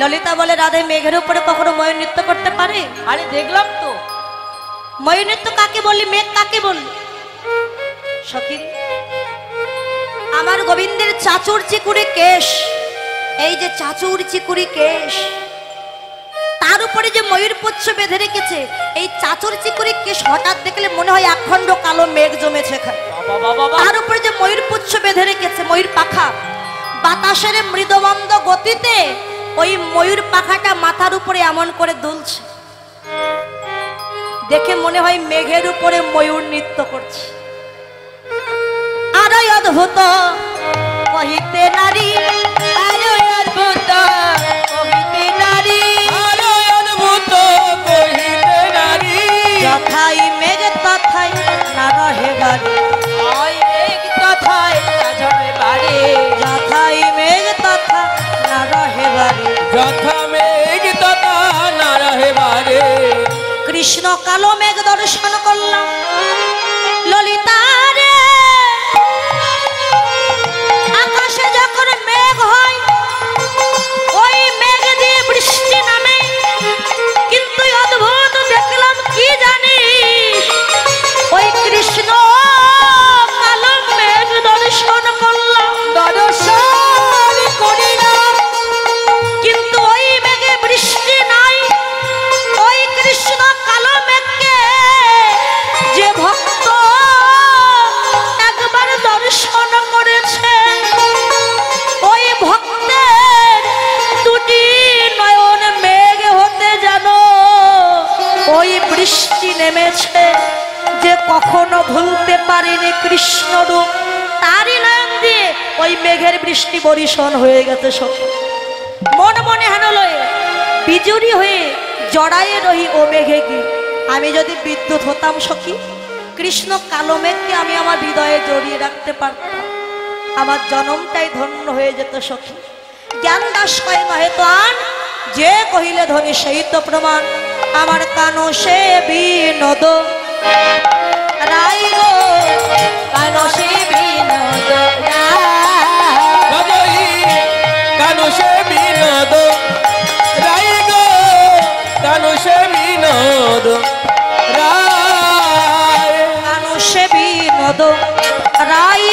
ললিতা বলে রাধে মেঘের উপরে কখনো ময়ূর নৃত্য করতে পারে? আরে দেখলাম তো। ময়ূর নৃত্য কাকে বললি, মেঘ কাকে বললি? সখী আমার গোবিন্দের চাচুর চিকুরি কেশ, এই যে চাচুর চিকুরি কেশ, তার উপরে যে ময়ূর পুচ্ছ বেঁধে রেখেছে, এই চাচুর চিকুরি কেশ হঠাৎ দেখলে মনে হয় একখণ্ড কালো মেঘ জমেছে এখানে। তার উপরে যে ময়ূর পুচ্ছ বেঁধে রেখেছে, ময়ূর পাখা, বাতাসের মৃদমন্দ গতিতে ওই ময়ূর পাখাটা মাথার উপরে এমন করে দুলছে, দেখে মনে হয় মেঘের উপরে ময়ূর নৃত্য করছে। আরো অদ্ভুত কহিতে নারী, আরো অদ্ভুত কহিতে নারী, আরো অদ্ভুত কহিতে নারী, যথাই মেঘ তথাই না রহে বাড়ি, ওই মেঘ তথায় রাজবে বাড়ি, যথাই মেঘ তথা না রহে বাড়ি। যথা মেঘ তথা না রহে বারে। কৃষ্ণ কালো মেঘ দর্শন করলাম। ললিতারে আকাশে যখন মেঘ হয় ওই মেঘ দিয়ে বৃষ্টি নামে, কিন্তু অদ্ভুত দেখলাম কি জানি, ওই কৃষ্ণ কালো মেঘ দর্শন করলাম, দর্শন করিলাম, কিন্তু ওই মেঘে বৃষ্টি নাই। ওই কৃষ্ণ কালো মেঘকে যে ভক্ত একবার দর্শন করেছে, ওই ভক্তের দুটি নয়ন মেঘ হতে জানো ওই বৃষ্টি নেমেছে, যে কখনো ভুলতে পারেনি কৃষ্ণ রূপ, তারই নয়ন দিয়ে ওই মেঘের বৃষ্টি বর্ষণ হয়ে গেছে। সব মন মনে হেন লয়ে বিজুরি হয়ে জড়ায়ে রহি ও মেঘে গি। আমি যদি বিদ্যুৎ হতাম সখী, কৃষ্ণ কালো মেঘকে আমি আমার হৃদয়ে জড়িয়ে রাখতে পারতাম, আমার জনমটাই ধন্য হয়ে যেত সখী। জ্ঞান দাস কয় নহে তো আন, যে কহিলে ধনী সেই তো প্রমাণ। আমার কানো সে বিনোদ রাই গো, কানো সে বিনোদ সদই কানু সে বিনোদ রাই গো, কানু সে বিনোদ রায়, কানো সে বিনোদ রাই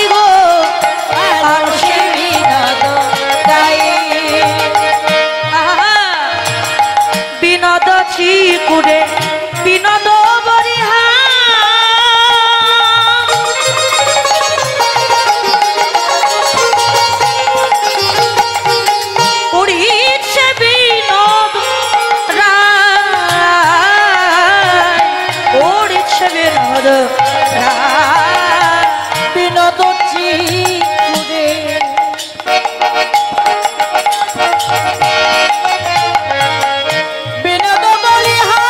বিনোদ বিনোদ চিকুরে বিনোদ বলিহা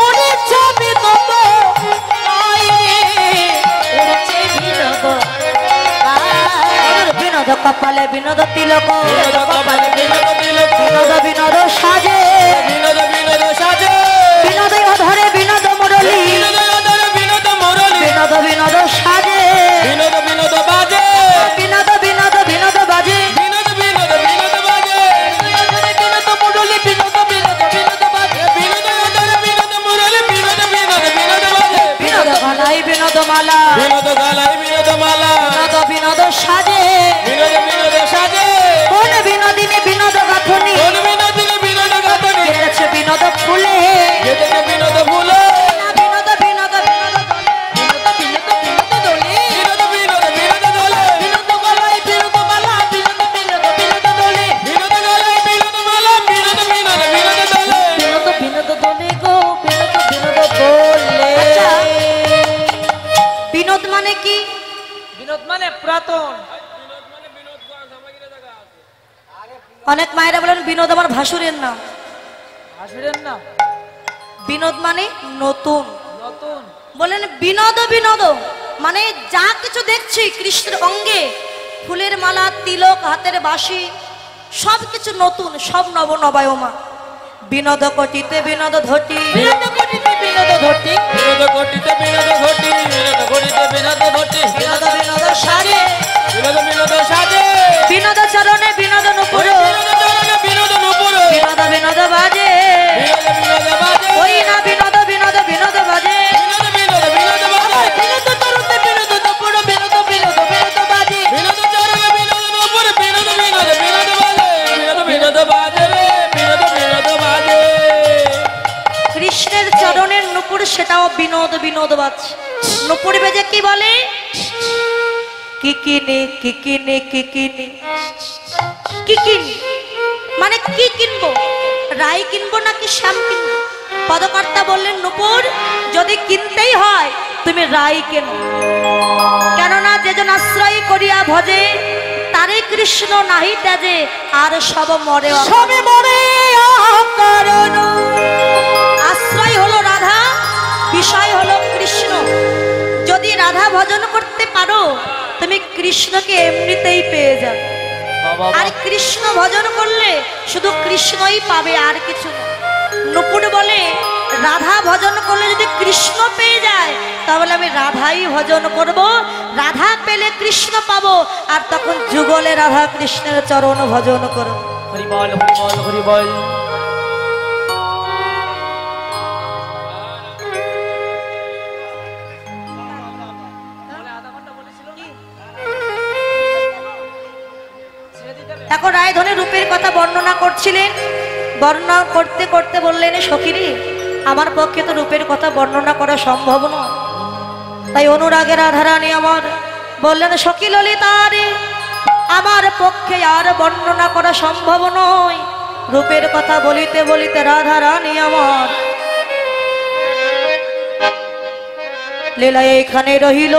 উড়েছে বিনোদ আইরে উড়েছে বিনোদ বিনোদ কপালে বিনোদ তিলক বিনোদ কপালে বিনোদ তিলক বিনোদ বিনোদ সাজে বিনোদ বিনোদ সাজে বিনোদ অধরে বিনোদ মুরলী বিনোদ অধরে বিনোদ মুরলী বিনোদ বিনোদ সাজে বিনোদ বিনোদ বাজে বিনোদ বিনোদ বিনোদ বাজে বিনোদ বিনোদ বিনোদ বাজে বিনোদ মুরলী বিনোদ বিনোদ বিনোদ বাজে বিনোদ অধরে বিনোদ মুরলী বিনোদ বিনোদ বিনোদ বাজে বিনোদ গলায় বিনোদ মালা বিনোদ গলায় বিনোদ মালা বিনোদ বিনোদ সাজে বিনোদ বিনোদ সাজে কোন বিনোদিনী বিনোদ গাথনি কোন বিনোদিনী বিনোদ গাথনি গেছে বিনোদ ফুলে যেতে বিনোদ ফুলে বিনোদ বিনোদ বিনোদ দোলে বিনোদ বিনোদ বিনোদ দোলে বিনোদ গলায় বিনোদ মালা বিনোদ বিনোদ বিনোদ দোলে বিনোদ গলায় বিনোদ মালা বিনোদ বিনোদ বিনোদ দোলে বিনোদ বিনোদ দোলে গো বিনোদ বিনোদ দোলে আচ্ছা। বিনোদ মানে কি? বিনোদ মানে পুরাতন অনেক মায়েরা বলেন বিনোদ আমার ভাসুরের নাম। আসলেন না বিনোদ মানে নতুন। নতুন বলেন বিনোদ বিনোদ মানে যা কিছু দেখছি কৃষ্ণের অঙ্গে, ফুলের মালা, তিলক, হাতের বাঁশি, সব কিছু নতুন, সব নব নবায়মা। বিনোদ কটিতে বিনোদ ধটি, বিনোদ কোটিতে বিনোদ ধটি বিনোদ কোটিতে বিনোদ ঘটি বিনোদ কোটিতে বিনোদ ঘটি বিনোদ বিনোদ সাজে, বিনোদ বিনোদ সাজে বিনোদ চরণে বিনোদ নুপুর, বিনোদ চরণে বিনোদ নুপুর বিনোদ বিনোদ বাজে, বিনোদ বিনোদ বাজে ওই না বিনোদ বিনোদ বিনোদ বাজে, বিনোদ বিনোদ বিনোদ বাজে বিনোদ তরুতে বিনোদ নুপুর বিনোদ বিনোদ বিনোদ বাজে বিনোদ চরণে বিনোদ নুপুর বিনোদ বিনোদ বিনোদ বাজে বিনোদ বিনোদ বাজে রে বিনোদ বিনোদ বাজে কৃষ্ণের চরণের নুপুর, সেটাও বিনোদ বিনোদ বাজছে। নুপুর বেজে কি বলে? কিকিনি কিকিনি কিকিনি কিকিনি মানে কি কিনবো? রাই কিনবো নাকি শ্যাম কিনবো? পদকর্তা বললেন নুপুর যদি কিনতেই হয় তুমি রাই কেনো, কেননা যেজন আশ্রয় করিয়া ভজে তারে কৃষ্ণ নাহি ত্যাজে, আর সব মরে সবে মরে কারণ আশ্রয় হলো রাধা, বিষয় হলো কৃষ্ণ। যদি রাধা ভজন করতে পারো তুমি কৃষ্ণকে এমনিতেই পেয়ে যাবে, আর কৃষ্ণ ভজন করলে শুধু কৃষ্ণই পাবে, আর কিছু না। নুপুর বলে রাধা ভজন করলে যদি কৃষ্ণ পেয়ে যায় তাহলে আমি রাধাই ভজন করব, রাধা পেলে কৃষ্ণ পাবো, আর তখন যুগলে রাধা কৃষ্ণের চরণ ভজন করব। হরি বল হরি বল হরি বল এখন রায়ধনের রূপের কথা বর্ণনা করছিলেন, বর্ণনা করতে করতে বললেন সখিনী আমার পক্ষে তো রূপের কথা বর্ণনা করা সম্ভব নয়, তাই অনুরাগের রাধারানী আমার বললেন সখী ললিতা রে আমার পক্ষে আর বর্ণনা করা সম্ভব নয়। রূপের কথা বলিতে বলিতে রাধারানী আমার লীলা এখানে রহিল।